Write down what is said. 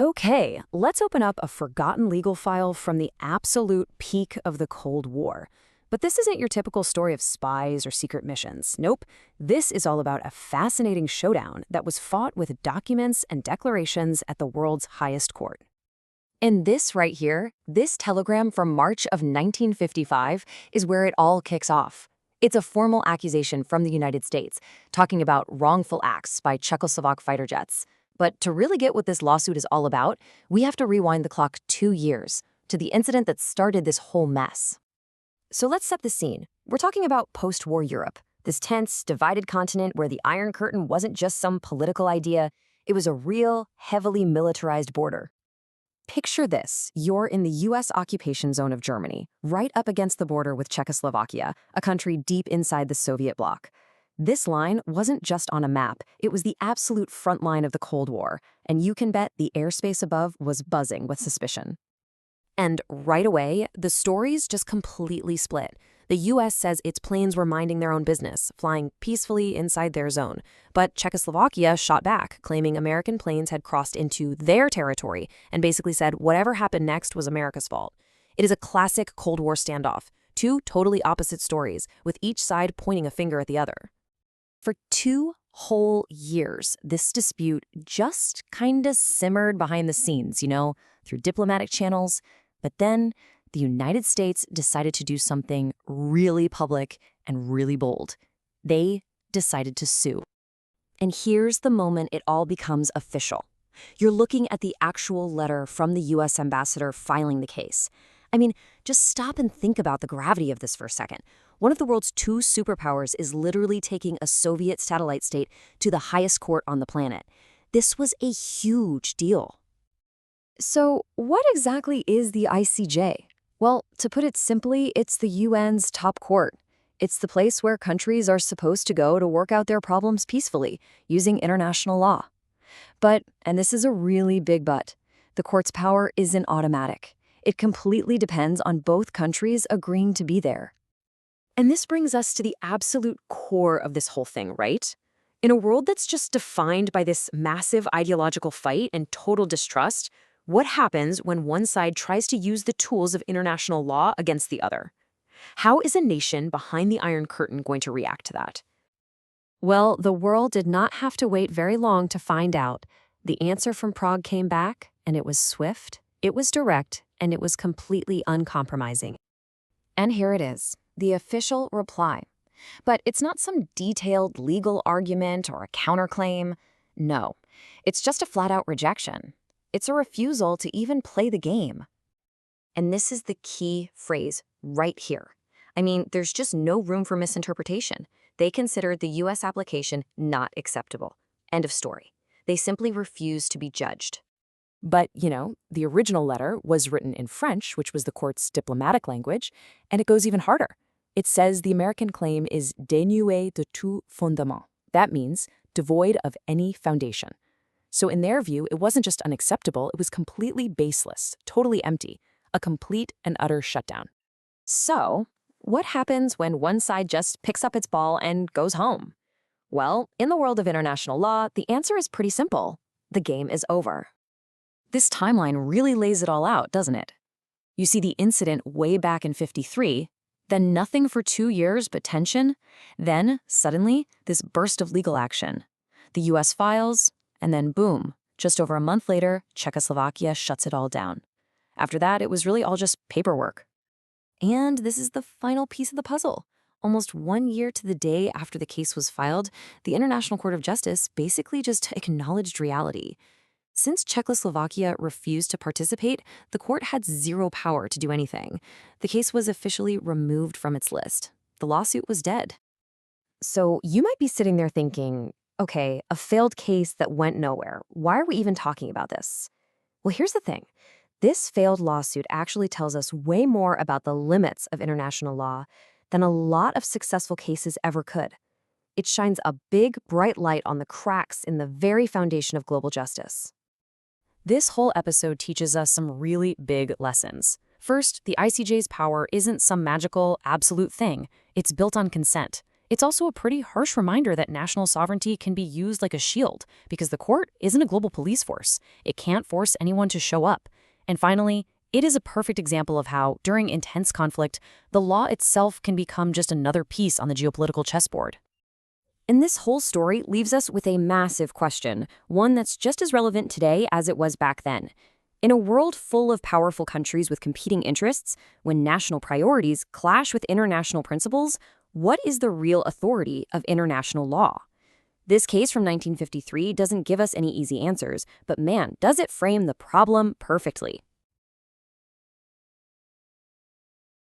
Okay, let's open up a forgotten legal file from the absolute peak of the Cold War. But this isn't your typical story of spies or secret missions. Nope, this is all about a fascinating showdown that was fought with documents and declarations at the world's highest court. And this right here, this telegram from March of 1955, is where it all kicks off. It's a formal accusation from the United States, talking about wrongful acts by Czechoslovak fighter jets. But to really get what this lawsuit is all about, we have to rewind the clock 2 years, to the incident that started this whole mess. So let's set the scene. We're talking about post-war Europe, this tense, divided continent where the Iron Curtain wasn't just some political idea, it was a real, heavily militarized border. Picture this, you're in the US occupation zone of Germany, right up against the border with Czechoslovakia, a country deep inside the Soviet bloc. This line wasn't just on a map, it was the absolute front line of the Cold War, and you can bet the airspace above was buzzing with suspicion. And right away, the stories just completely split. The US says its planes were minding their own business, flying peacefully inside their zone. But Czechoslovakia shot back, claiming American planes had crossed into their territory and basically said whatever happened next was America's fault. It is a classic Cold War standoff, two totally opposite stories, with each side pointing a finger at the other. For 2 whole years, this dispute just kinda simmered behind the scenes, through diplomatic channels. But then the United States decided to do something really public and really bold. They decided to sue. And here's the moment it all becomes official. You're looking at the actual letter from the US ambassador filing the case. I mean, just stop and think about the gravity of this for a second. One of the world's 2 superpowers is literally taking a Soviet satellite state to the highest court on the planet. This was a huge deal. So, what exactly is the ICJ? Well, to put it simply, it's the UN's top court. It's the place where countries are supposed to go to work out their problems peacefully, using international law. But, and this is a really big but, the court's power isn't automatic. It completely depends on both countries agreeing to be there. And this brings us to the absolute core of this whole thing, right? In a world that's just defined by this massive ideological fight and total distrust, what happens when one side tries to use the tools of international law against the other? How is a nation behind the Iron Curtain going to react to that? Well, the world did not have to wait very long to find out. The answer from Prague came back, and it was swift, it was direct, and it was completely uncompromising. And here it is, the official reply. But it's not some detailed legal argument or a counterclaim. No, it's just a flat-out rejection. It's a refusal to even play the game. And this is the key phrase right here. I mean, there's just no room for misinterpretation. They considered the US application not acceptable. End of story. They simply refused to be judged. But, the original letter was written in French, which was the court's diplomatic language, and it goes even harder. It says the American claim is dénué de tout fondement. That means devoid of any foundation. So in their view, it wasn't just unacceptable, it was completely baseless, totally empty, a complete and utter shutdown. So, what happens when one side just picks up its ball and goes home? Well, in the world of international law, the answer is pretty simple. The game is over. This timeline really lays it all out, doesn't it? You see the incident way back in '53, then nothing for 2 years but tension, then, suddenly, this burst of legal action. The US files, and then boom, just over a month later, Czechoslovakia shuts it all down. After that, it was really all just paperwork. And this is the final piece of the puzzle. Almost 1 year to the day after the case was filed, the International Court of Justice basically just acknowledged reality. Since Czechoslovakia refused to participate, the court had zero power to do anything. The case was officially removed from its list. The lawsuit was dead. So you might be sitting there thinking, okay, a failed case that went nowhere. Why are we even talking about this? Well, here's the thing. This failed lawsuit actually tells us way more about the limits of international law than a lot of successful cases ever could. It shines a big, bright light on the cracks in the very foundation of global justice. This whole episode teaches us some really big lessons. First, the ICJ's power isn't some magical, absolute thing. It's built on consent. It's also a pretty harsh reminder that national sovereignty can be used like a shield because the court isn't a global police force. It can't force anyone to show up. And finally, it is a perfect example of how, during intense conflict, the law itself can become just another piece on the geopolitical chessboard. And this whole story leaves us with a massive question, one that's just as relevant today as it was back then. In a world full of powerful countries with competing interests, when national priorities clash with international principles, what is the real authority of international law? This case from 1953 doesn't give us any easy answers, but man, does it frame the problem perfectly.